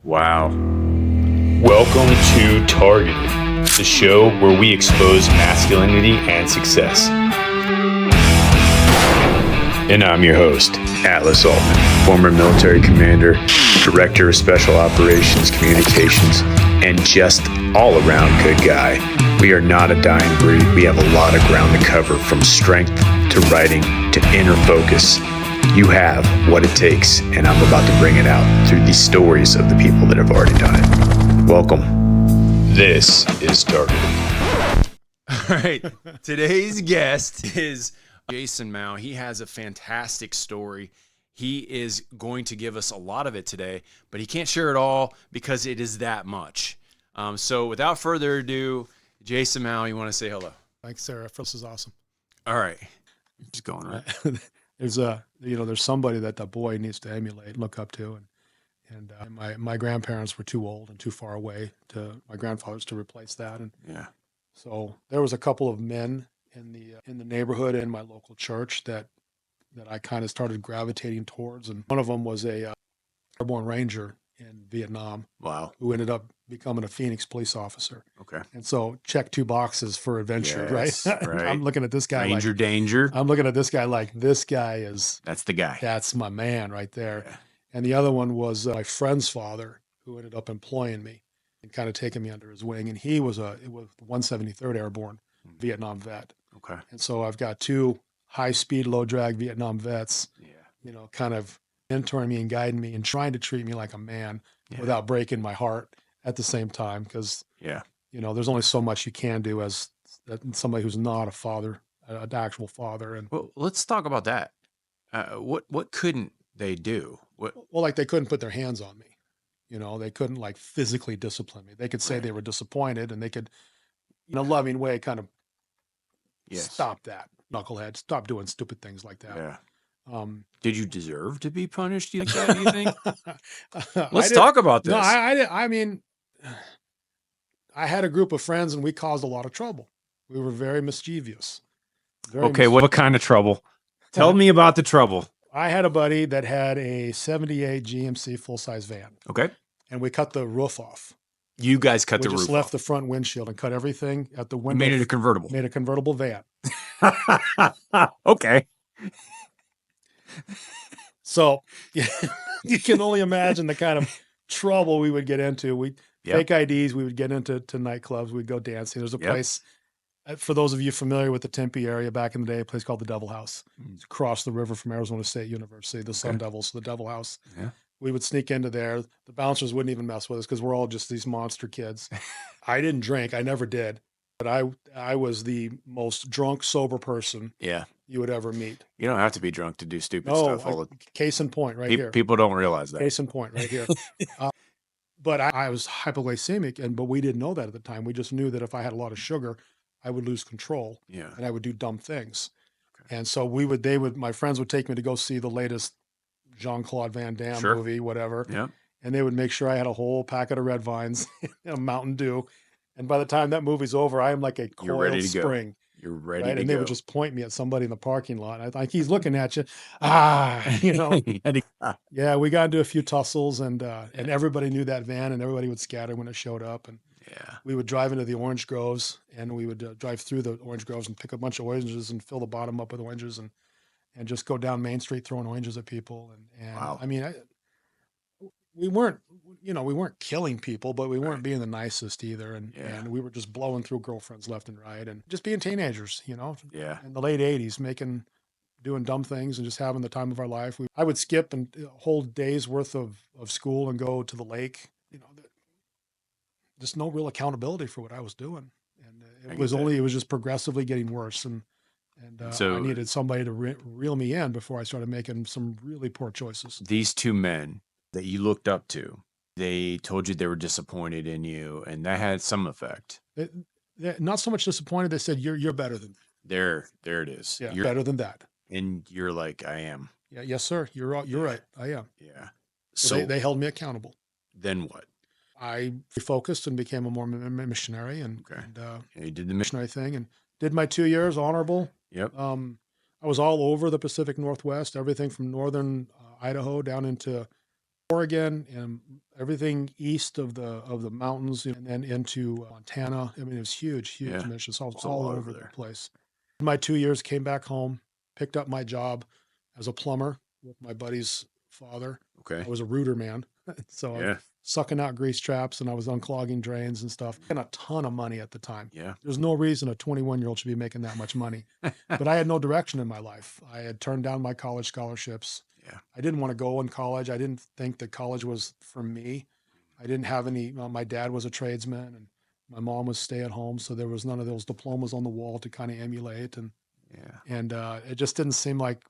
Wow. Welcome to Targeted, the show where we expose masculinity and success. And I'm your host, Atlas Altman, former military commander, director of special operations communications, and just all-around good guy. We are not a dying breed. We have a lot of ground to cover, from strength to writing to inner focus. You have what it takes, and I'm about to bring it out through the stories of the people that have already done it. Welcome. This is Targeted. All right. Today's guest is Jason Mow. He has a fantastic story. He is going to give us a lot of it today, but he can't share it all because it is that much. So without further ado, Jason Mow, you want to say hello? Thanks, Sarah. This is awesome. All right. Just going right. There's somebody that the boy needs to emulate, look up to, and my grandparents were too old and too far away to my grandfathers to replace that, and so there was a couple of men in the neighborhood in my local church that I kind of started gravitating towards, and one of them was a Airborne Ranger in Vietnam. Wow. Who ended up becoming a Phoenix police officer. Okay. And so check 2 boxes for adventure, Yes, right? I'm looking at this guy Ranger like danger. I'm looking at this guy like this guy is That's the guy. That's my man right there. Yeah. And the other one was my friend's father, who ended up employing me and kind of taking me under his wing. And he was the 173rd Airborne Vietnam vet. Okay. And so I've got 2 high-speed, low-drag Vietnam vets, kind of mentoring me and guiding me and trying to treat me like a man without breaking my heart at the same time. Because, there's only so much you can do as somebody who's not a father, an actual father. And well, let's talk about that. What couldn't they do? Well, like they couldn't put their hands on me. They couldn't like physically discipline me. They could say they were disappointed, and they could, in a loving way, kind of stop that, knucklehead, stop doing stupid things like that. Yeah. Did you deserve to be punished like that, do you think? Let's talk about this. No, I mean, I had a group of friends and we caused a lot of trouble. We were very mischievous. What kind of trouble? Tell me about the trouble. I had a buddy that had a 78 GMC full-size van. Okay. And we cut the roof off. You guys cut the roof off. We just left the front windshield and cut everything at the window. Made it a convertible. Made a convertible van. Okay. So you can only imagine the kind of trouble we would get into. Fake IDs, we would get into nightclubs, we'd go dancing. There's a place, for those of you familiar with the Tempe area back in the day, a place called the Devil House. It's across the river from Arizona State University, the Sun Devils, the Devil House. Yeah. We would sneak into there. The bouncers wouldn't even mess with us because we're all just these monster kids. I didn't drink. I never did. But I was the most drunk, sober person you would ever meet. You don't have to be drunk to do stupid stuff. Case in point right here. People don't realize that. Case in point right here. But I was hypoglycemic, but we didn't know that at the time. We just knew that if I had a lot of sugar, I would lose control and I would do dumb things. Okay. And so my friends would take me to go see the latest Jean-Claude Van Damme movie, whatever. Yeah. And they would make sure I had a whole packet of Red Vines and a Mountain Dew. And by the time that movie's over, I am like a coiled spring. You're ready to go. And they would just point me at somebody in the parking lot. I think he's looking at you. Yeah, we got into a few tussles, and everybody knew that van, and everybody would scatter when it showed up. And we would drive into the orange groves, and we would drive through the orange groves and pick a bunch of oranges and fill the bottom up with oranges, and just go down Main Street throwing oranges at people. And wow. I mean, we weren't killing people, but we weren't being the nicest either. And we were just blowing through girlfriends left and right and just being teenagers, in the late 80s, doing dumb things and just having the time of our life. I would skip and a whole day's worth of school and go to the lake, just no real accountability for what I was doing. And it was just progressively getting worse. And so I needed somebody to reel me in before I started making some really poor choices. These 2 men that you looked up to, they told you they were disappointed in you, and that had some effect. They're not so much disappointed. They said, you're better than that. There it is. Yeah, you're better than that. And you're like, I am. Yeah. Yes, sir. You're right. I am. Yeah. So they held me accountable. Then what? I refocused and became a more missionary, and you did the missionary thing and did my 2 years honorable. Yep. I was all over the Pacific Northwest, everything from northern Idaho down into Oregon and everything east of the mountains, and then into Montana. I mean, it was huge Yeah. mission. So I was It's a all lot over over the there. place. In my 2 years, came back home, picked up my job as a plumber with my buddy's father. Okay. I was a rooter man. So I was Yeah. sucking out grease traps and I was unclogging drains and stuff. And a ton of money at the time. Yeah. There's no reason a 21-year-old should be making that much money. But I had no direction in my life. I had turned down my college scholarships. Yeah. I didn't want to go in college. I didn't think that college was for me. I didn't have any, my dad was a tradesman and my mom was stay at home. So there was none of those diplomas on the wall to kind of emulate. And it just didn't seem like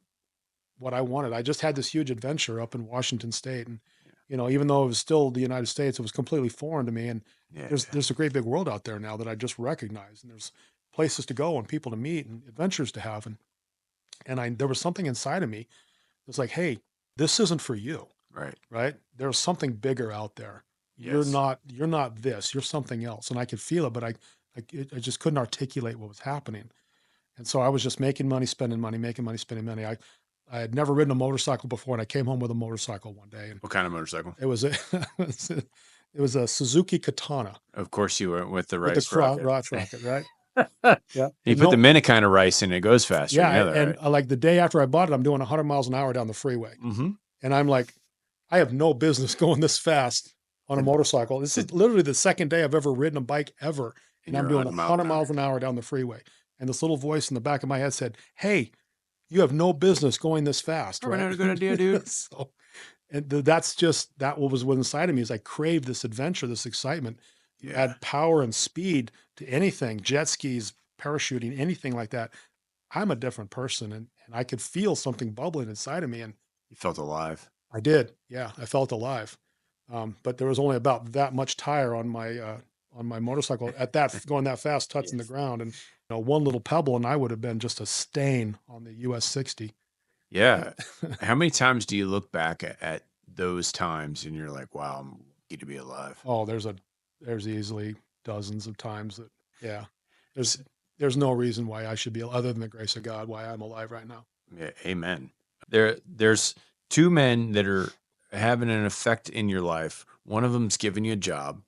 what I wanted. I just had this huge adventure up in Washington State. And, even though it was still the United States, it was completely foreign to me. And there's a great big world out there now that I just recognize. And there's places to go and people to meet and adventures to have. And there was something inside of me that's like, hey, this isn't for you. Right. There's something bigger out there. You're not this, you're something else. And I could feel it, but I just couldn't articulate what was happening. And so I was just making money, spending money, making money, spending money. I had never ridden a motorcycle before, and I came home with a motorcycle one day. And What kind of motorcycle? it was a Suzuki Katana Of course you went with the with rice the rocket. rocket, right? Yeah. You put the mini kind of rice in, it goes faster. Yeah. You know that, And right? like the day after I bought it, I'm doing 100 miles an hour down the freeway. Mm-hmm. And I'm like, I have no business going this fast on a motorcycle. This is literally the second day I've ever ridden a bike ever. And I'm doing 100 miles an hour down the freeway. And this little voice in the back of my head said, hey, you have no business going this fast. Probably Right? not a good idea, dude. That what was inside of me is I craved this adventure, this excitement. You add power and speed to anything, jet skis, parachuting, anything like that. I'm a different person. And I could feel something bubbling inside of me. And You felt alive. I did. Yeah, I felt alive. But there was only about that much tire on my motorcycle at that going that fast, touching the ground, and one little pebble, and I would have been just a stain on the US 60. Yeah. How many times do you look back at those times and you're like, wow, I'm lucky to be alive? Oh, there's easily dozens of times that, yeah, there's no reason why I should be, other than the grace of God, why I'm alive right now. Yeah, amen. There's two men that are having an effect in your life. One of them's giving you a job,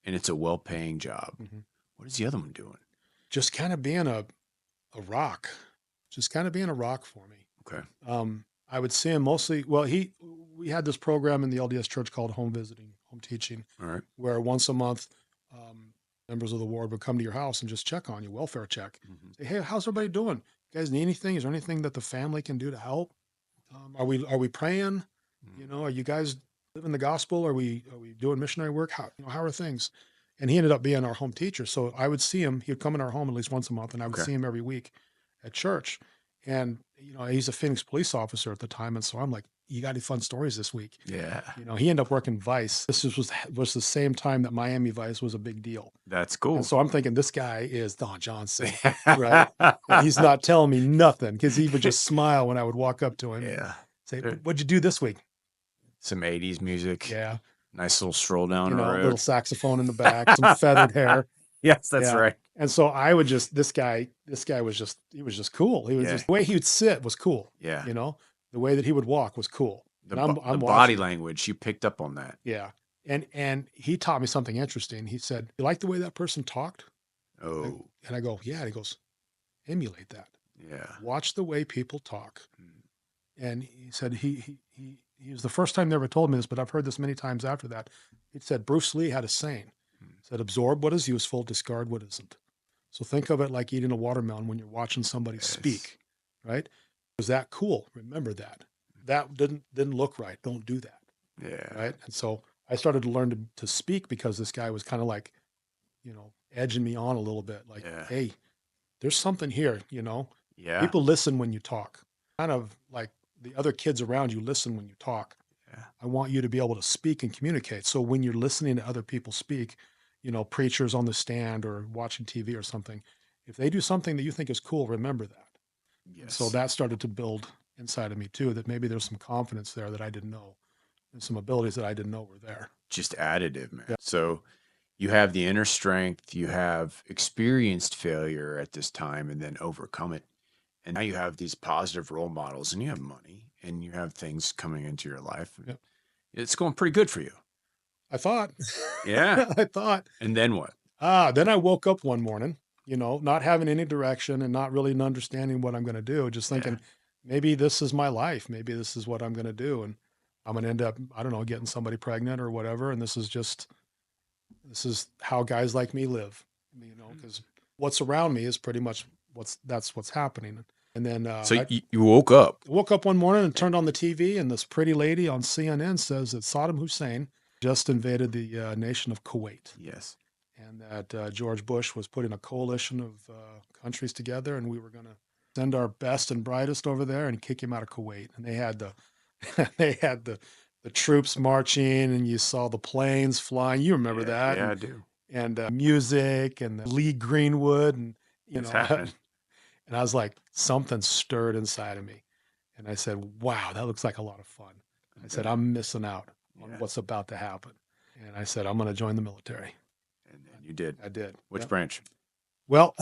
and it's a well-paying job. Mm-hmm. What is the other one doing? Just kind of being a rock, just kind of being a rock for me. Okay. I would see him mostly. Well, we had this program in the LDS church called home visiting, home teaching, All right. where once a month, members of the ward would come to your house and just check on you, welfare check. Mm-hmm. Say, hey, how's everybody doing? You guys need anything? Is there anything that the family can do to help? Are we praying? Mm-hmm. Are you guys living the gospel? Are we doing missionary work? How are things? And he ended up being our home teacher. So I would see him. He would come in our home at least once a month, and I would see him every week at church. And he's a Phoenix police officer at the time, and so I'm like, you got any fun stories this week? Yeah. He ended up working Vice. This was the same time that Miami Vice was a big deal. That's cool. And so I'm thinking, this guy is Don Johnson, right? And he's not telling me nothing, because he would just smile when I would walk up to him. Yeah. Say, what'd you do this week? Some 80s music. Yeah. Nice little stroll down the A road. little saxophone in the back, some feathered hair. Yes, that's right. And so I would this guy was just cool. He was just, the way he would sit was cool. Yeah. The way that he would walk was cool. The I'm body language, you picked up on that. Yeah. And he taught me something interesting. He said, you like the way that person talked? Oh. And I go, yeah. And he goes, emulate that. Yeah. Watch the way people talk. And he said, he was the first time they ever told me this, but I've heard this many times after that. He said, Bruce Lee had a saying. He said, absorb what is useful, discard what isn't. So think of it like eating a watermelon when you're watching somebody speak, right? Was that cool? Remember that. That didn't look right. Don't do that. Yeah. Right. And so I started to learn to speak, because this guy was kind of like, edging me on a little bit. Like, hey, there's something here, Yeah. People listen when you talk. Kind of like the other kids around you listen when you talk. Yeah. I want you to be able to speak and communicate. So when you're listening to other people speak, preachers on the stand or watching TV or something, if they do something that you think is cool, remember that. Yes. So that started to build inside of me too, that maybe there's some confidence there that I didn't know, and some abilities that I didn't know were there. Just additive, man. Yeah. So you have the inner strength, you have experienced failure at this time and then overcome it. And now you have these positive role models, and you have money, and you have things coming into your life. Yep. It's going pretty good for you. I thought. Yeah. I thought. And then what? Then I woke up one morning, not having any direction and not really understanding what I'm going to do, just thinking maybe this is my life. Maybe this is what I'm going to do. And I'm going to end up, I don't know, getting somebody pregnant or whatever. And this is how guys like me live, because what's around me is pretty much that's what's happening. And then, so you woke up. I woke up one morning and turned on the TV, and this pretty lady on CNN says that Saddam Hussein just invaded the nation of Kuwait. Yes. And that George Bush was putting a coalition of countries together, and we were going to send our best and brightest over there and kick him out of Kuwait. And they had the troops marching, and you saw the planes flying. You remember that? Yeah, I do. And music and Lee Greenwood, and It's happening. And I was like, something stirred inside of me, and I said, "Wow, that looks like a lot of fun." I said, "I'm missing out on what's about to happen," and I said, "I'm going to join the military." And you did. I did. Which branch? Well,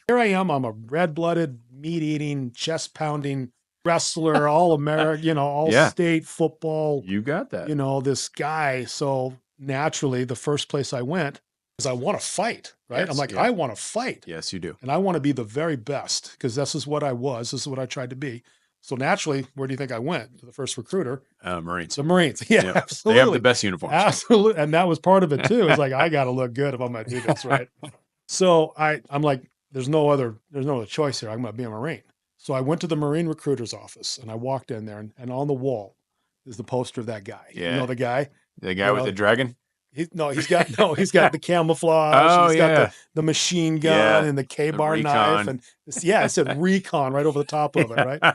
here I am. I'm a red-blooded, meat-eating, chest-pounding wrestler, all-American, all-state football. You got that. This guy. So naturally, the first place I went is I want to fight, right? Yes, I'm like, I want to fight. Yes, you do. And I want to be the very best, because this is what I was. This is what I tried to be. So naturally, where do you think I went? To the first recruiter. Marines. So Marines. Yeah, Yep. absolutely. They have the best uniforms. Absolutely. And that was part of it too. It's like, I got to look good if I'm going to do this, right? So I'm like, there's no other choice here. I'm going to be a Marine. So I went to the Marine recruiter's office, and I walked in there, and on the wall is the poster of that guy. Yeah. You know the guy? The guy with the dragon? He's got the camouflage. Oh, He's got the machine gun and the K-bar knife. And it said recon right over the top of it, right?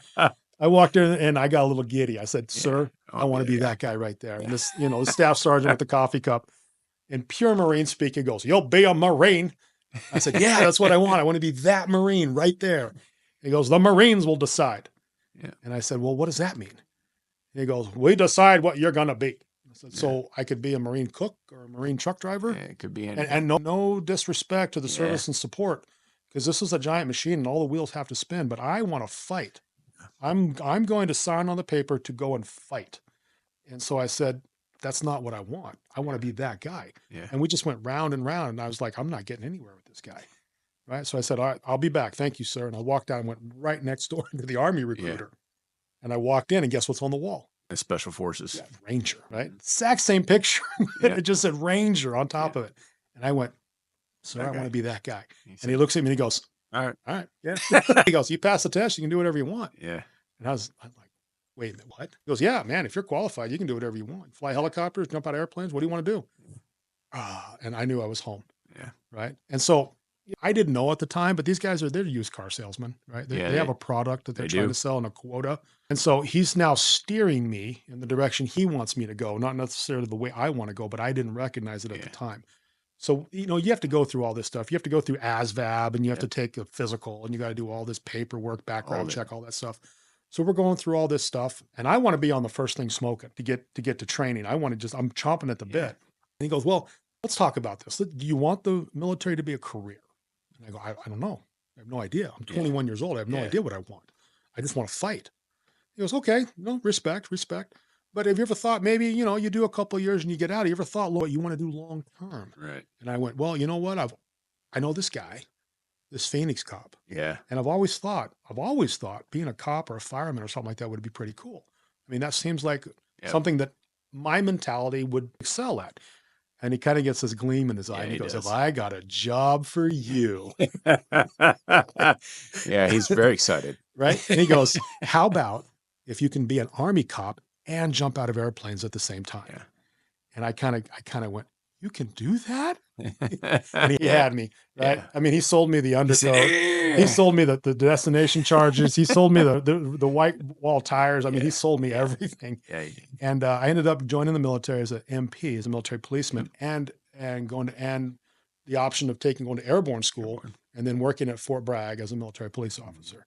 I walked in and I got a little giddy. I said, "Sir, I want to be that guy right there." And this, the staff sergeant with the coffee cup, in pure Marine speak, he goes, "You'll be a Marine." I said, "Yeah, that's what I want. I want to be that Marine right there." He goes, "The Marines will decide." Yeah. And I said, "Well, what does that mean?" He goes, "We decide what you're going to be." So I could be a Marine cook or a Marine truck driver. Yeah, it could be anything. And no disrespect to the service and support, because this is a giant machine and all the wheels have to spin, but I want to fight. I'm going to sign on the paper to go and fight. And so I said, that's not what I want. I want to be that guy. Yeah. And we just went round and round, and I was like, I'm not getting anywhere with this guy. Right. So I said, "All right, I'll be back. Thank you, sir." And I walked out and went right next door to the Army recruiter. And I walked in, and guess what's on the wall? The Special Forces. Yeah, Ranger, right? Exact same picture. It just said Ranger on top of it. And I went, "Sir, I want to be that guy." And he looks at me and he goes, All right. Yeah. He goes, "You pass the test, you can do whatever you want." Yeah. And I'm like, "Wait a minute, what?" He goes, "Yeah, man, if you're qualified, you can do whatever you want. Fly helicopters, jump out of airplanes. What do you want to do?" And I knew I was home. Yeah. Right. And so I didn't know at the time, but these guys they're used car salesmen, right? They have a product that they're trying to sell in a quota. And so he's now steering me in the direction he wants me to go, not necessarily the way I want to go, but I didn't recognize it at the time. So, you have to go through all this stuff. You have to go through ASVAB, and you have to take a physical, and you got to do all this paperwork, background check, all that stuff. So we're going through all this stuff, and I want to be on the first thing smoking to get to training. I'm chomping at the bit. And he goes, "Well, let's talk about this. Do you want the military to be a career?" And I go, I don't know. I have no idea. I'm 21 years old. I have no idea what I want. I just want to fight. He goes, "Okay, no, respect. But have you ever thought maybe, you do a couple of years and you get out? You ever thought what you want to do long term?" Right. And I went, "Well, you know what? I know this guy, this Phoenix cop. Yeah. And I've always thought being a cop or a fireman or something like that would be pretty cool. I mean, that seems like something that my mentality would excel at." And he kind of gets this gleam in his eye, and he goes, does. "I got a job for you." Yeah, he's very excited. Right. And he goes, "How about if you can be an Army cop and jump out of airplanes at the same time?" Yeah. And I kind of went, "You can do that?" And he had me, right? Yeah. I mean, he sold me the undercoat. He sold me the destination charges. He sold me the white wall tires. I mean, he sold me everything. Yeah, he did. And I ended up joining the military as an MP, as a military policeman, and going to, and the option of going to Airborne school, and then working at Fort Bragg as a military police officer.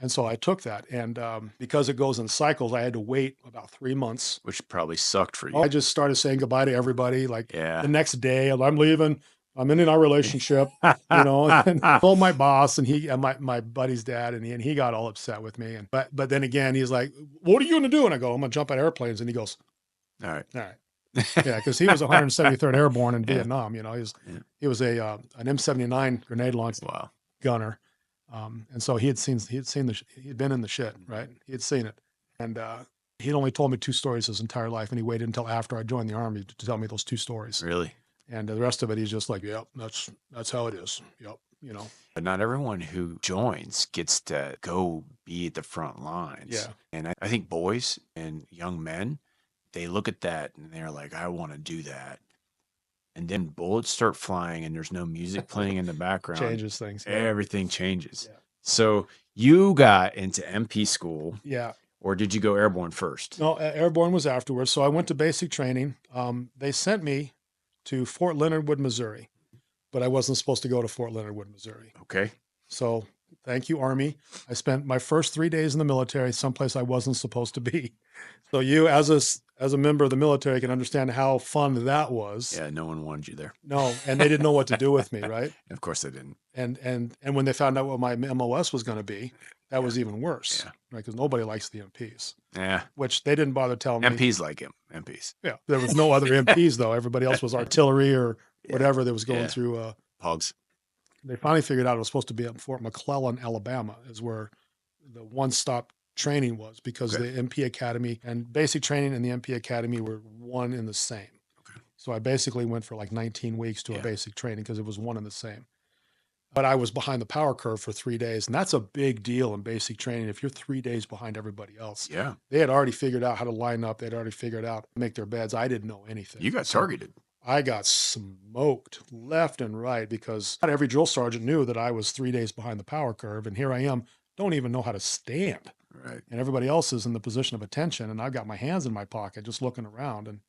And so I took that, and because it goes in cycles, I had to wait about 3 months. Which probably sucked for you. I just started saying goodbye to everybody. Like Yeah. the next day, I'm leaving. I'm in our relationship, you know, and told my boss and my buddy's dad, and he got all upset with me. And but then again, he's like, "What are you going to do?" And I go, "I'm going to jump out of airplanes." And he goes, All right. "All right." Yeah, because he was 173rd Airborne in Yeah. Vietnam. You know, he was a an M79 grenade launch Wow. gunner, and so he'd been in the shit, right? He had seen it, and he'd only told me 2 stories his entire life, and he waited until after I joined the Army to tell me those 2 stories. Really? And the rest of it, he's just like, "Yep, that's how it is." Yep, you know. But not everyone who joins gets to go be at the front lines. Yeah. And I think boys and young men, they look at that and they're like, I want to do that. And then bullets start flying and there's no music playing in the background. Changes things. Yeah. Everything changes. Yeah. So you got into MP school. Yeah. Or did you go Airborne first? No, Airborne was afterwards. So I went to basic training. They sent me to Fort Leonard Wood, Missouri, but I wasn't supposed to go to Fort Leonard Wood, Missouri. Okay. So thank you, Army. I spent my first 3 days in the military, someplace I wasn't supposed to be. So you, as a member of the military, can understand how fun that was. Yeah, no one wanted you there. No, and they didn't know what to do with me, right? Of course they didn't. And when they found out what my MOS was going to be, that was even worse, right? Because nobody likes the MPs. Yeah. Which they didn't bother telling me. MPs like him. MPs. Yeah. There was no other MPs though. Everybody else was artillery or whatever that was going through. Pogs. They finally figured out it was supposed to be at Fort McClellan, Alabama, is where the one-stop training was, because the MP Academy and basic training and the MP Academy were one and the same. Okay. So I basically went for like 19 weeks to a basic training because it was one and the same. But I was behind the power curve for 3 days, and that's a big deal in basic training. If you're 3 days behind everybody else, they had already figured out how to line up. They'd already figured out to make their beds. I didn't know anything. You got targeted. I got smoked left and right because not every drill sergeant knew that I was 3 days behind the power curve. And here I am, don't even know how to stand. Right. And everybody else is in the position of attention. And I've got my hands in my pocket just looking around. And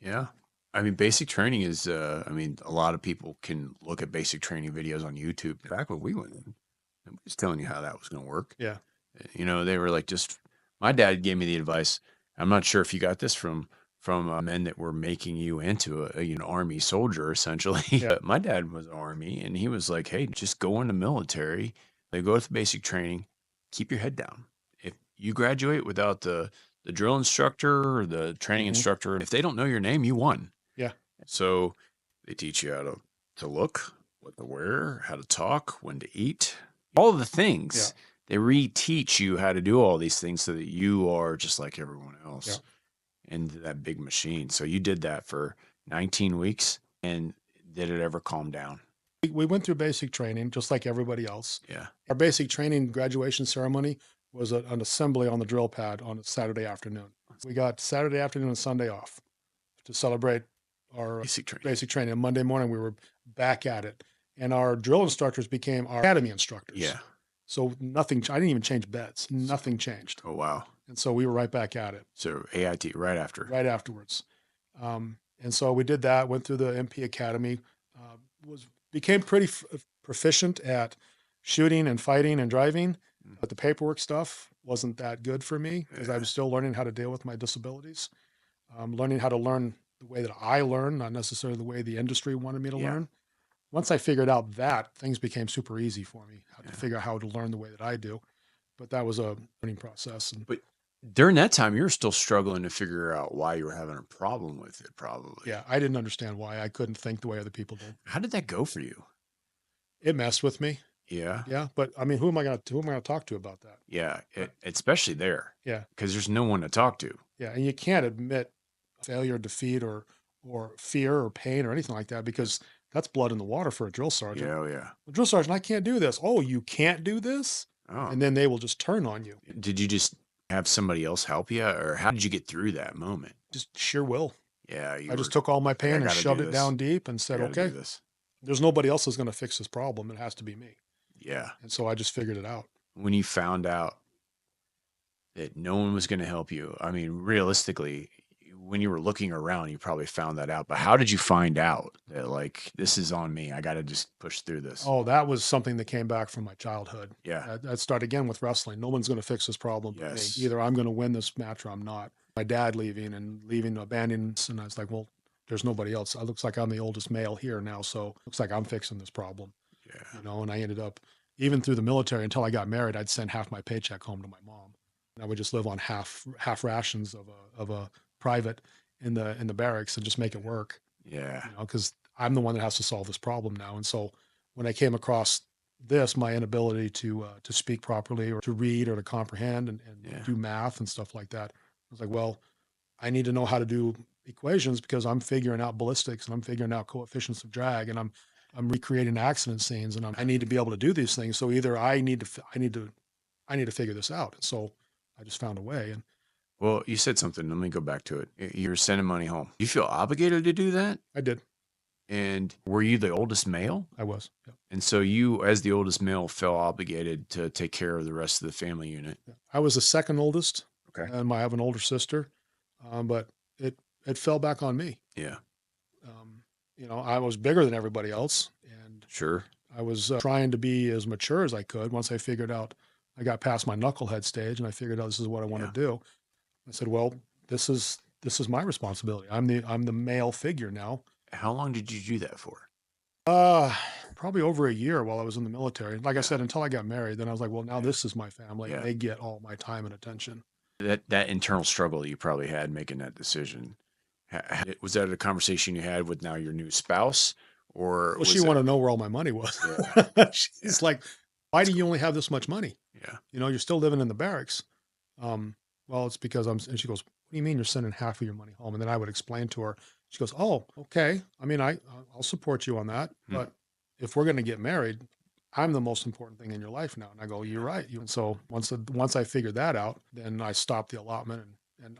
yeah. I mean, basic training is, a lot of people can look at basic training videos on YouTube. Back when we went in, nobody's telling you how that was going to work. Yeah. You know, they were like, my dad gave me the advice. I'm not sure if you got this from men that were making you into a Army soldier, essentially. Yeah. But my dad was Army, and he was like, hey, just go in the military. They go with basic training. Keep your head down. If you graduate without the drill instructor or the training instructor, if they don't know your name, you won. Yeah. So they teach you how to look, what to wear, how to talk, when to eat, all of the things. Yeah. They reteach you how to do all these things so that you are just like everyone else in that big machine. So you did that for 19 weeks, and did it ever calm down? We went through basic training just like everybody else. Yeah. Our basic training graduation ceremony was an assembly on the drill pad on a Saturday afternoon. We got Saturday afternoon and Sunday off to celebrate our basic training. And Monday morning, we were back at it. And our drill instructors became our academy instructors. Yeah. So nothing, I didn't even change beds. Nothing changed. Oh, wow. And so we were right back at it. So AIT right after. Right afterwards. And so we did that, went through the MP Academy, became pretty proficient at shooting and fighting and driving. But the paperwork stuff wasn't that good for me because I was still learning how to deal with my disabilities. Learning how to learn the way that I learn, not necessarily the way the industry wanted me to learn. Once I figured out that, things became super easy for me to figure out how to learn the way that I do. But that was a learning process. But during that time, you were still struggling to figure out why you were having a problem with it, probably. Yeah, I didn't understand why I couldn't think the way other people did. How did that go for you? It messed with me. Yeah. Yeah, but I mean, who am I going to talk to about that? Yeah, especially there. Yeah, because there's no one to talk to. Yeah, and you can't admit failure, defeat, or fear or pain or anything like that because that's blood in the water for a drill sergeant. Yeah, yeah. Well, drill sergeant, I can't do this. Oh, you can't do this? Oh. And then they will just turn on you. Did you just have somebody else help you, or how did you get through that moment? Just sheer will. Yeah, I just took all my pain and shoved it down deep and said, okay, there's nobody else who's going to fix this problem. It has to be me. Yeah. And so I just figured it out. When you found out that no one was going to help you, I mean, realistically, when you were looking around, you probably found that out. But how did you find out that, like, this is on me? I got to just push through this. Oh, that was something that came back from my childhood. Yeah. That started again with wrestling. No one's going to fix this problem but me. Either I'm going to win this match or I'm not. My dad leaving, abandoning us. And I was like, well, there's nobody else. It looks like I'm the oldest male here now, so looks like I'm fixing this problem. Yeah. You know, and I ended up, even through the military, until I got married, I'd send half my paycheck home to my mom. And I would just live on half rations of a private in the barracks and just make it work. Yeah. You know, because I'm the one that has to solve this problem now. And so when I came across this, my inability to speak properly or to read or to comprehend and Yeah. do math and stuff like that, I was like, well, I need to know how to do equations because I'm figuring out ballistics and I'm figuring out coefficients of drag and I'm recreating accident scenes and I need to be able to do these things. So either I need to figure this out. And so I just found a way. And Well, you said something. Let me go back to it. You're sending money home. You feel obligated to do that? I did. And were you the oldest male? I was. Yeah. And so you, as the oldest male, felt obligated to take care of the rest of the family unit. Yeah. I was the second oldest. Okay. And I have an older sister, but it fell back on me. Yeah. You know, I was bigger than everybody else, and Sure. I was trying to be as mature as I could. Once I figured out, I got past my knucklehead stage, and I figured out this is what I want to do. I said, "Well, this is my responsibility. I'm the male figure now." How long did you do that for? Probably over a year while I was in the military. Like I said, until I got married, then I was like, "Well, now this is my family. Yeah. They get all my time and attention." That internal struggle you probably had making that decision. Was that a conversation you had with now your new spouse, or Well, she wanted to know where all my money was. Yeah. She's like, "Why do you only have this much money? Yeah. You know, you're still living in the barracks." Well, it's because and she goes, "What do you mean you're sending half of your money home?" And then I would explain to her. She goes, "Oh, okay. I mean, I'll support you on that. But if we're going to get married, I'm the most important thing in your life now." And I go, "You're right." And so once I figured that out, then I stopped the allotment and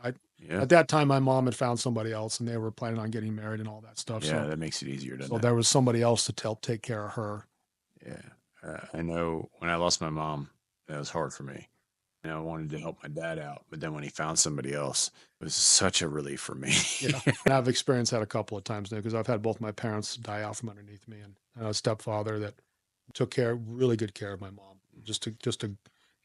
at that time, my mom had found somebody else and they were planning on getting married and all that stuff. Yeah, So that makes it easier, doesn't so it? there was somebody else to take care of her. Yeah. I know when I lost my mom, that was hard for me. You know, I wanted to help my dad out, but then when he found somebody else, it was such a relief for me. Yeah. And I've experienced that a couple of times now because I've had both my parents die out from underneath me and a stepfather that took really good care of my mom.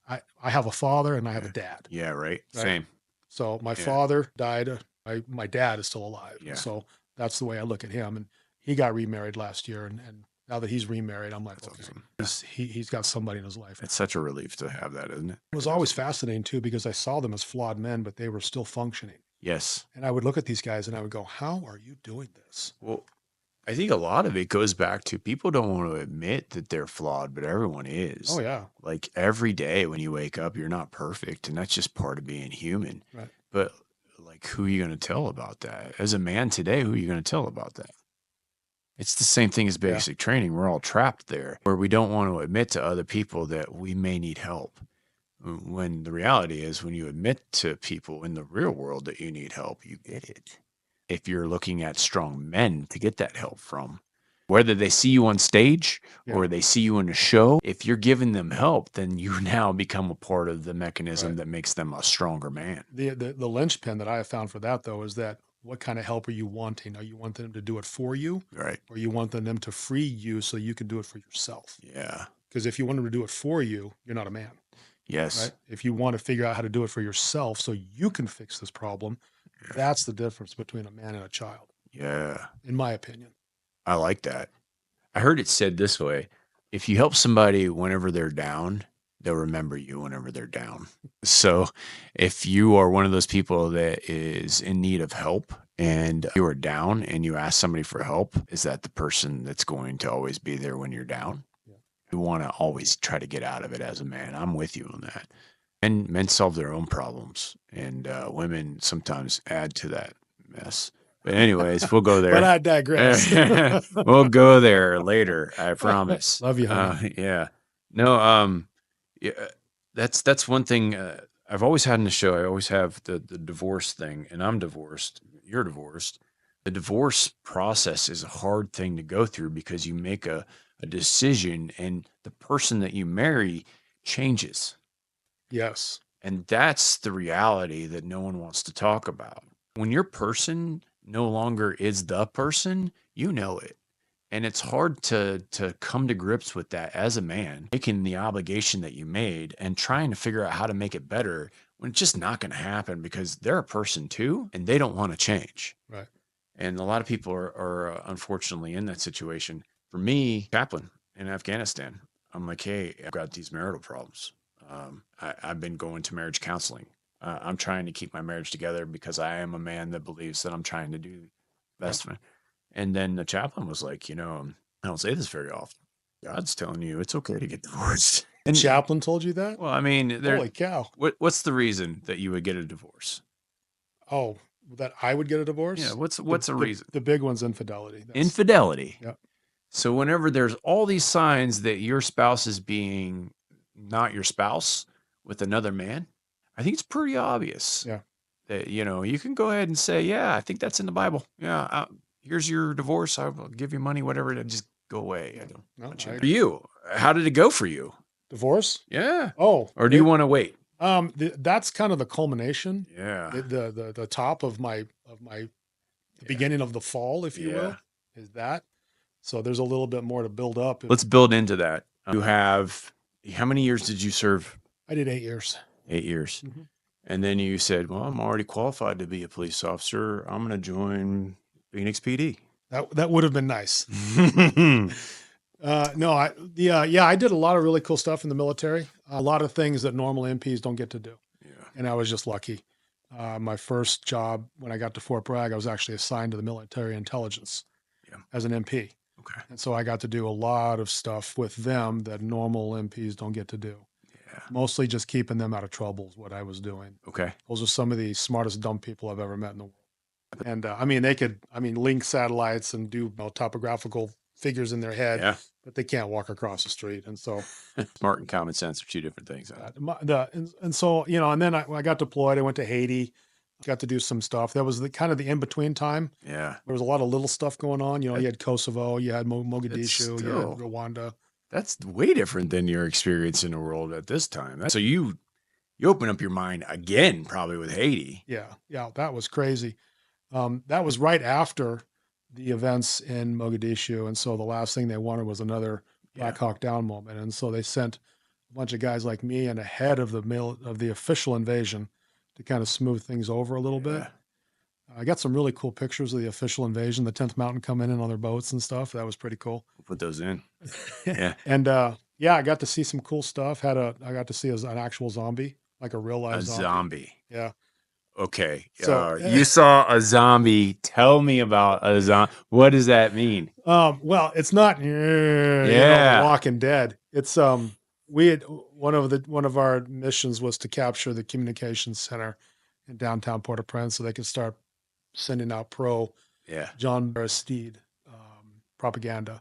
I have a father and I have a dad. Yeah, right. Same. So my father died. My dad is still alive. Yeah. So that's the way I look at him. And he got remarried last year. And now that he's remarried, I'm like, That's okay, awesome. he's got somebody in his life. It's such a relief to have that, isn't it? It was always fascinating too, because I saw them as flawed men, but they were still functioning. Yes. And I would look at these guys and I would go, how are you doing this? Well, I think a lot of it goes back to people don't want to admit that they're flawed, but everyone is. Oh yeah. Like every day when you wake up, you're not perfect, and that's just part of being human. Right. But like, who are you going to tell about that? As a man today, who are you going to tell about that? It's the same thing as basic training. We're all trapped there where we don't want to admit to other people that we may need help. When the reality is, when you admit to people in the real world that you need help, you get it. If you're looking at strong men to get that help from, whether they see you on stage or they see you in a show, if you're giving them help, then you now become a part of the mechanism that makes them a stronger man. The linchpin that I have found for that, though, is that what kind of help are you wanting? Are you wanting them to do it for you? Right. Or you want them to free you so you can do it for yourself? Yeah. Because if you want them to do it for you, you're not a man. Yes. Right? If you want to figure out how to do it for yourself so you can fix this problem, that's the difference between a man and a child. Yeah. In my opinion. I like that. I heard it said this way: if you help somebody whenever they're down, they'll remember you whenever they're down. So if you are one of those people that is in need of help and you are down and you ask somebody for help, is that the person that's going to always be there when you're down? Yeah. You want to always try to get out of it as a man. I'm with you on that. And men solve their own problems, and women sometimes add to that mess. But anyways, we'll go there. But I digress. We'll go there later. I promise. Love you, honey. Yeah. No. Yeah. That's one thing I've always had in the show. I always have the divorce thing, and I'm divorced. You're divorced. The divorce process is a hard thing to go through because you make a decision, and the person that you marry changes. Yes. And that's the reality that no one wants to talk about. When your person no longer is the person, you know it. And it's hard to come to grips with that as a man, making the obligation that you made and trying to figure out how to make it better when it's just not going to happen because they're a person too and they don't want to change. Right. And a lot of people are unfortunately in that situation. For me, chaplain in Afghanistan, I'm like, hey, I've got these marital problems. I've been going to marriage counseling. I'm trying to keep my marriage together because I am a man that believes that I'm trying to do the best of it. And then the chaplain was like, I don't say this very often. God's telling you it's okay to get divorced. And Chaplain told you that? well, I mean, Holy cow. what's the reason that you would get a divorce? Oh, that I would get a divorce? Yeah, what's a reason? The big one's infidelity. Infidelity. Yeah. So whenever there's all these signs that your spouse is being not your spouse with another man, I think it's pretty obvious. Yeah. That you can go ahead and say, yeah, I think that's in the Bible. Yeah, here's your divorce. I'll give you money, whatever. To just go away. I don't want you. For you, how did it go for you? Divorce? Yeah. Oh. Or do you want to wait? That's kind of the culmination. Yeah. The top of the beginning of the fall, if you will, is that. So there's a little bit more to build up. Let's build into that. How many years did you serve? I did 8 years. 8 years. Mm-hmm. And then you said, well, I'm already qualified to be a police officer. I'm going to join Phoenix PD. That would have been nice. No, I did a lot of really cool stuff in the military. A lot of things that normal MPs don't get to do. Yeah. And I was just lucky. My first job when I got to Fort Bragg, I was actually assigned to the military intelligence as an MP. Okay. And so I got to do a lot of stuff with them that normal MPs don't get to do. Yeah. Mostly just keeping them out of trouble is what I was doing. Okay. Those are some of the smartest dumb people I've ever met in the world. And they could link satellites and do topographical figures in their head, but they can't walk across the street. And so smart and common sense are two different things. So, and then I got deployed. I went to Haiti, got to do some stuff. That was the kind of the in-between time. Yeah. There was a lot of little stuff going on. You had Kosovo, you had Mogadishu, you had Rwanda. That's way different than your experience in the world at this time. So you open up your mind again, probably with Haiti. Yeah. That was crazy. That was right after the events in Mogadishu. And so the last thing they wanted was another Black Hawk Down moment. And so they sent a bunch of guys like me and ahead of the official invasion to kind of smooth things over a little bit. I got some really cool pictures of the official invasion, the 10th Mountain coming in on their boats and stuff. That was pretty cool. We'll put those in. Yeah. And I got to see some cool stuff. I got to see an actual zombie, like a real life zombie. Yeah. Okay. So you saw a zombie. Tell me about a zombie. What does that mean? Well, it's not Walking Dead. It's we had one of our missions was to capture the communications center in downtown Port-au-Prince so they could start sending out John Barristede propaganda.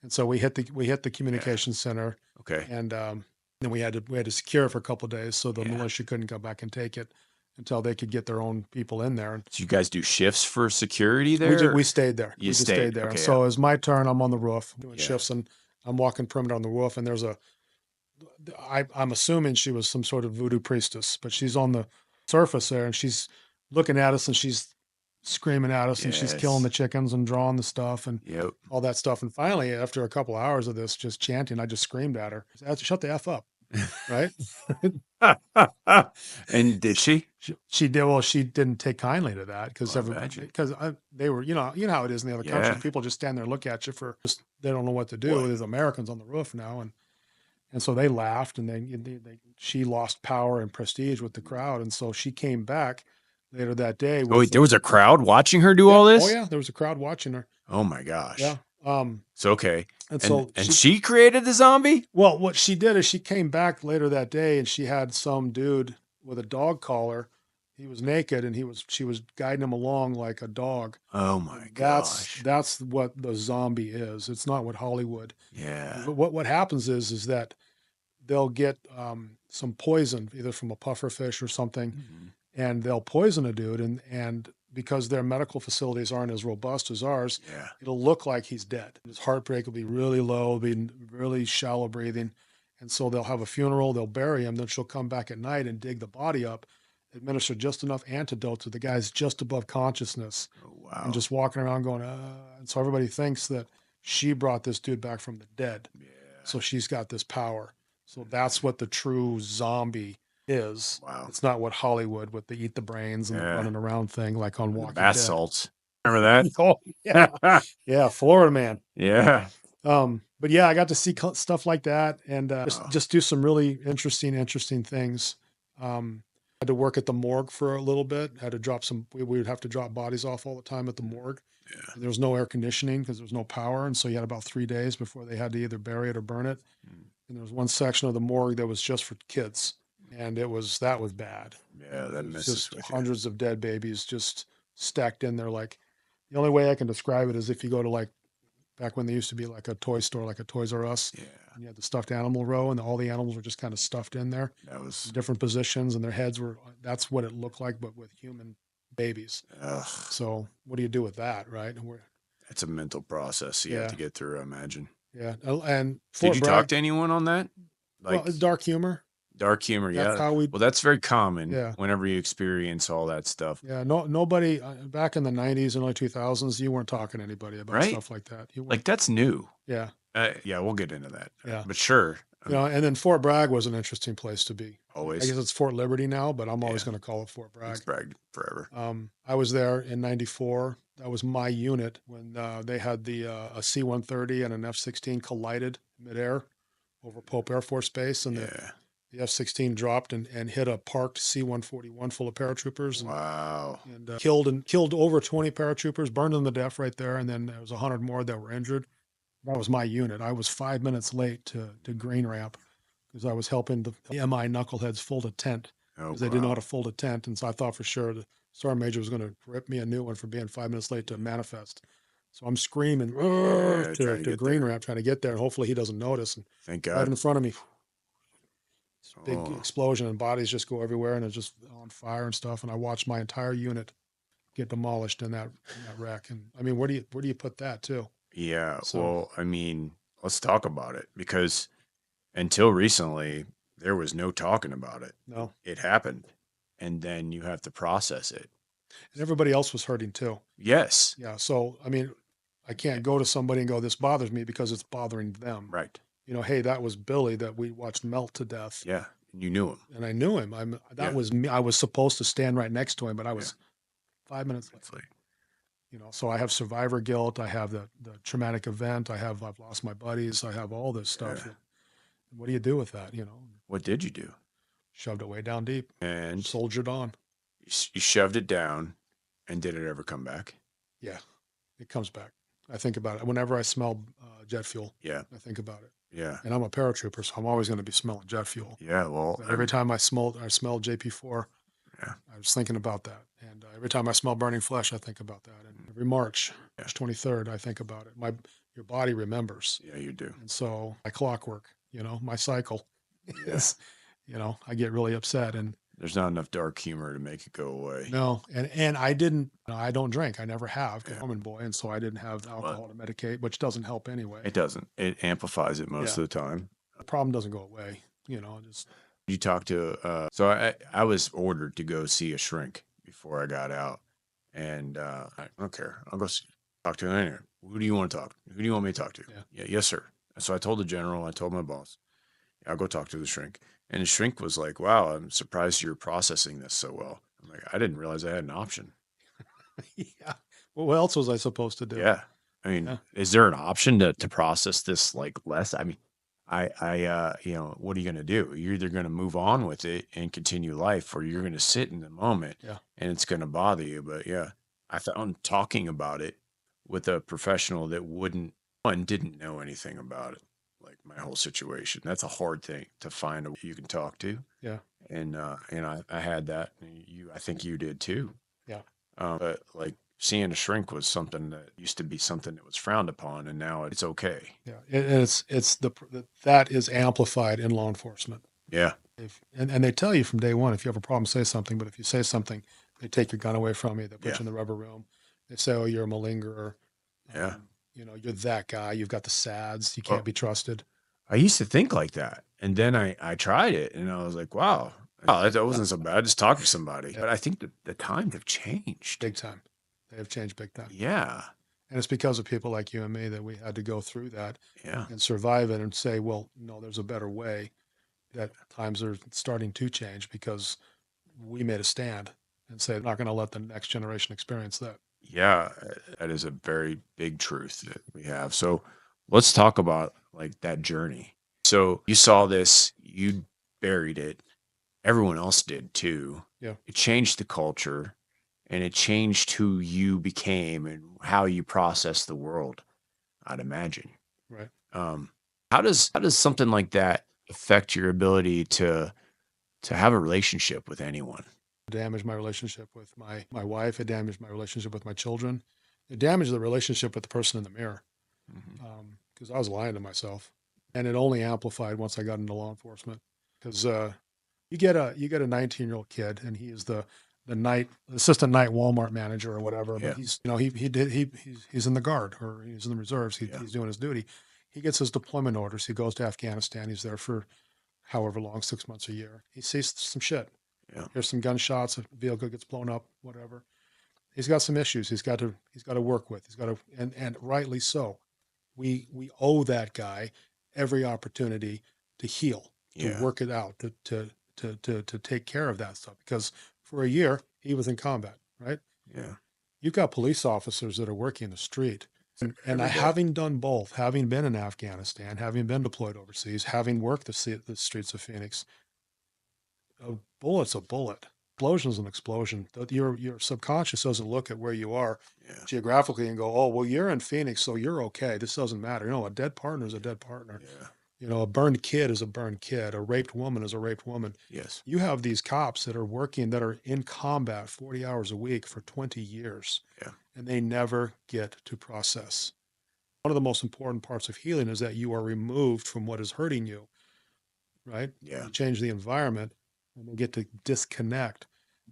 And so we hit the communications center. Okay. And then we had to secure it for a couple of days so the militia couldn't come back and take it until they could get their own people in there. So you guys do shifts for security there? We stayed there. We just stayed there. Okay, so it was my turn. I'm on the roof doing shifts, and I'm walking perimeter on the roof. And there's I'm assuming she was some sort of voodoo priestess, but she's on the surface there, and she's looking at us, and she's screaming at us, and she's killing the chickens and drawing the stuff and all that stuff. And finally, after a couple of hours of this just chanting, I just screamed at her, "Shut the F up." Right. And did she? She did. Well, she didn't take kindly to that because they were, you know how it is in the other countries. People just stand there and look at you they don't know what to do. There's Americans on the roof now. And so they laughed, and she lost power and prestige with the crowd. And so she came back later that day. There was a crowd watching her do all this? Oh yeah. There was a crowd watching her. Oh my gosh. Yeah. So, okay. And she created the zombie? Well, what she did is she came back later that day, and she had some dude with a dog collar. He was naked, and she was guiding him along like a dog. Oh my gosh. That's what the zombie is. It's not what Hollywood. Yeah. But what happens is that they'll get some poison either from a puffer fish or something, and they'll poison a dude, and because their medical facilities aren't as robust as ours, it'll look like he's dead. His heart rate will be really low, be really shallow breathing. And so they'll have a funeral, they'll bury him, then she'll come back at night and dig the body up, administer just enough antidote to the guy's just above consciousness. Oh, wow. And just walking around going, and so everybody thinks that she brought this dude back from the dead. Yeah. So she's got this power. So that's what the true zombie is. Wow. It's not what Hollywood with the eat the brains and the running around thing like on Walking Dead. Bath salts. Remember Oh, yeah. that? Yeah. Florida man. Yeah. But yeah, I got to see stuff like that and Oh. just do some really interesting things. Had to work at the morgue for a little bit. Had to drop we would have to drop bodies off all the time at the morgue. Yeah. And there was no air conditioning because there was no power. And so you had about 3 days before they had to either bury it or burn it. And there was one section of the morgue that was just for kids. And that was bad. Yeah, that It was messes just with you. hundreds of dead babies just stacked in there. Like the only way I can describe it is if you go to like back when there used to be like a toy store, like a Toys R Us, Yeah. and you had the stuffed animal row, and all the animals were just kind of stuffed in there, That in was different positions, and their heads were. That's what it looked like, but with human babies. ugh, So what do you do with that, right? And it's a mental process you have to yeah, get through, I imagine. yeah. And Did Fort you talk Bragg, to anyone on that? well, Like it's dark humor. dark humor, That's yeah. how we. Well, that's very common Yeah, whenever you experience all that stuff, yeah. No, nobody back in the '90s and early 2000s, you weren't talking to anybody about right? stuff like that. You Like weren't. that's new. Yeah, Yeah, we'll get into that. yeah. But sure, And then Fort Bragg was an interesting place to be. I always. guess it's Fort Liberty now, but I'm always Yeah, going to call it Fort it's Bragg. bragged forever. I was there in '94. That was my unit when they had a C-130 and an F-16 collided midair over Pope Air Force Base, and Yeah. the F-16 dropped and hit a parked C-141 full of paratroopers and Wow. killed over 20 paratroopers, burned them to death right there, and then there was 100 more that were injured. That was my unit. I was 5 minutes late to Green Ramp because I was helping the MI knuckleheads fold a tent Oh, because they didn't know how wow. to fold a tent. And so I thought for sure the sergeant major was going to rip me a new one for being 5 minutes late to manifest. So I'm screaming Yeah, to trying to get Green there. Ramp, trying to get there. And hopefully he doesn't notice. And Thank right God. in front of me, this big Oh, explosion and bodies just go everywhere and it's just on fire and stuff. And I watched my entire unit get demolished in that wreck. And I mean, where do you put that too? yeah. So Well, I mean, let's talk about it because until recently, there was no talking about it. no. It happened, and then you have to process it. And everybody else was hurting too. Yes. Yeah. So, I mean, I can't go to somebody and go, this bothers me because it's bothering them. Right. Hey, that was Billy that we watched melt to death. Yeah. You knew him. And I knew him. That Yeah. was me. I was supposed to stand right next to him, but I Yeah. was 5 minutes late. It's like, So I have survivor guilt. I have the traumatic event. I've lost my buddies. I have all this stuff. yeah. What do you do with that? What did you do? Shoved it way down deep, And soldiered on. you shoved it down, and did it ever come back? Yeah. It comes back. I think about it. Whenever I smell jet fuel, Yeah. I think about it. Yeah. And I'm a paratrooper, so I'm always going to be smelling jet fuel. Yeah. Well, But every time I smelled JP4, yeah. I was thinking about that. And every time I smell burning flesh, I think about that. And every March, Yeah. March 23rd, I think about it. Your body remembers. Yeah, you do. And so my clockwork, my cycle Yeah. is, I get really upset. And There's not enough dark humor to make it go away. no, and I don't drink. I never have because Yeah. I'm a boy. And so I didn't have the alcohol to medicate, which doesn't help anyway. It doesn't. It amplifies it most Yeah. of the time. The problem doesn't go away, just. You talked to so I was ordered to go see a shrink before I got out, and I don't care. I'll go talk to him anyway. Who do you want to talk? Who do you want me to talk to? Yeah. Yes, sir. So I told the general. I told my boss. I'll go talk to the shrink. And the shrink was like, "Wow, I'm surprised you're processing this so well." I'm like, "I didn't realize I had an option." Yeah. Well, what else was I supposed to do? Yeah. I mean, Yeah. is there an option to process this like less? I mean, what are you going to do? You're either going to move on with it and continue life, or you're going to sit in the moment Yeah. and it's going to bother you. But yeah, I found talking about it with a professional that didn't know anything about it, like my whole situation. That's a hard thing to find you can talk to. Yeah. And I had that. I think you did too. Yeah. But like seeing a shrink was something that used to be something that was frowned upon, and now it's okay. Yeah. And it's that is amplified in law enforcement. Yeah. And they tell you from day one, if you have a problem, say something. But if you say something, they take your gun away from you. They put Yeah. you in the rubber room. They say, "Oh, you're a malingerer. Yeah. You're that guy. You've got the SADs. You Well, can't be trusted." I used to think like that. And then I tried it and I was like, wow, that wasn't so bad. Just talk to somebody. Yeah. But I think the times have changed. Big time. They have changed big time. Yeah. And it's because of people like you and me that we had to go through that Yeah. and survive it and say, well, no, there's a better way. That times are starting to change because we made a stand and say, I'm not going to let the next generation experience that. Yeah, that is a very big truth that we have. So let's talk about like that journey. So you saw this, you buried it, everyone else did too. Yeah. It changed the culture and it changed who you became and how you process the world, I'd imagine. Right. Um, how does something like that affect your ability to have a relationship with anyone? Damaged my relationship with my wife. It damaged my relationship with my children. It damaged the relationship with the person in the mirror Mhm. because I was lying to myself, and it only amplified once I got into law enforcement. Because you get a 19-year-old kid, and he is the night assistant night Walmart manager or whatever. Yeah. But he's in the guard or he's in the reserves. Yeah. He's doing his duty. He gets his deployment orders. He goes to Afghanistan. He's there for however long, 6 months, a year. He sees some shit. Yeah. Here's some gunshots. A vehicle gets blown up. Whatever. He's got some issues. He's got to work with. He's got to and rightly so. We owe that guy every opportunity to heal, to Yeah. work it out, to take care of that stuff. Because for a year he was in combat, right? Yeah. You've got police officers that are working the street. And Every day. having done both, having been in Afghanistan, having been deployed overseas, having worked the streets of Phoenix, a bullet's a bullet. Explosion's an explosion. Your subconscious doesn't look at where you are Yeah. geographically and go, oh, well, you're in Phoenix, so you're okay. This doesn't matter. A dead partner is a dead partner. Yeah. A burned kid is a burned kid. A raped woman is a raped woman. Yes. You have these cops that are in combat 40 hours a week for 20 years. Yeah. And they never get to process. One of the most important parts of healing is that you are removed from what is hurting you, right? Yeah. You change the environment and they get to disconnect.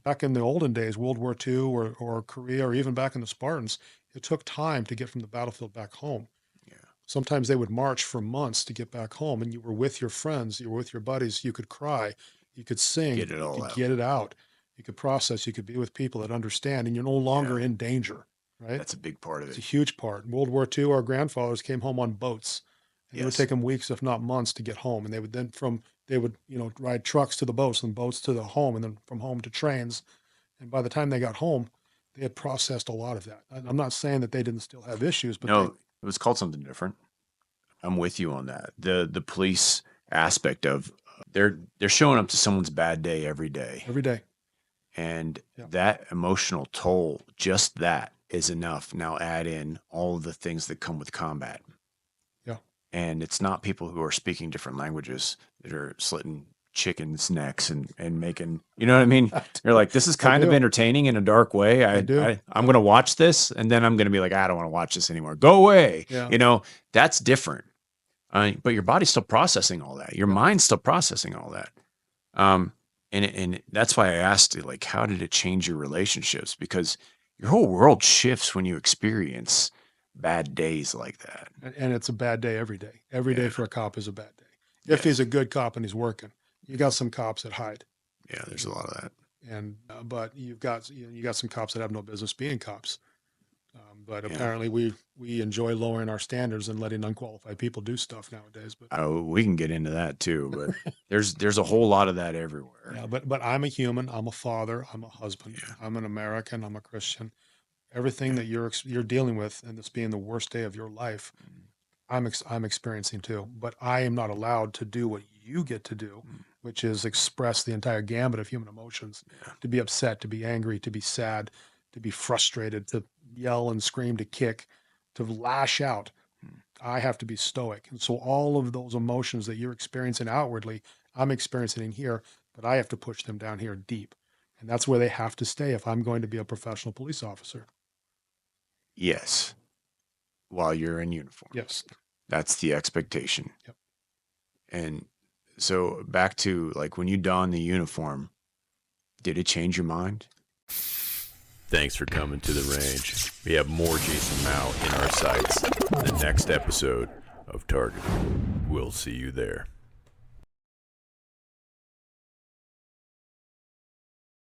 Back in the olden days, World War II or Korea, or even back in the Spartans, it took time to get from the battlefield back home. Yeah. Sometimes they would march for months to get back home, and you were with your friends, you were with your buddies, you could cry, you could sing, Get it you all could out. get it out, you could process, you could be with people that understand, and you're no longer in danger, right? That's a big part of It's it. a huge part. In World War II, our grandfathers came home on boats, and it would Yes. take them weeks, if not months, to get home. And they would ride trucks to the boats and boats to the home, and then from home to trains. And by the time they got home, they had processed a lot of that. I'm not saying that they didn't still have issues, but No, it was called something different. I'm with you on that. The police aspect of they're showing up to someone's bad day every day. every day, And Yeah. that emotional toll, just that is enough. Now add in all of the things that come with combat. Yeah. And it's not people who are speaking different languages that are slitting chickens' necks and making, you know what I mean? You're like, this is kind of do. entertaining in a dark way. I do. I'm going to watch this and then I'm going to be like, I don't want to watch this anymore. Go away. Yeah. That's different. But your body's still processing all that. Your mind's still processing all that. And that's why I asked you, like, how did it change your relationships? Because your whole world shifts when you experience bad days like that. And it's a bad day every day. Every day Yeah. for a cop is a bad day. If Yes. he's a good cop and he's working, you got some cops that hide, Yeah, there's a lot of that. and but you got some cops that have no business being cops. But Yeah. apparently we enjoy lowering our standards and letting unqualified people do stuff nowadays. But We can get into that too, but there's a whole lot of that everywhere. yeah, but I'm a human. I'm a father. I'm a husband. Yeah. I'm an American. I'm a Christian. Everything that you're dealing with, and this being the worst day of your life, I'm experiencing too. But I am not allowed to do what you get to do, which is express the entire gambit of human emotions. Yeah. To be upset, to be angry, to be sad, to be frustrated, to yell and scream, to kick, to lash out. I have to be stoic. And so all of those emotions that you're experiencing outwardly, I'm experiencing in here, but I have to push them down here deep. And that's where they have to stay if I'm going to be a professional police officer. Yes. While you're in uniform. Yes. That's the expectation. Yep. And so back to like when you don the uniform, did it change your mind? Thanks for coming to the range. We have more Jason Mow in our sights in the next episode of Target. We'll see you there.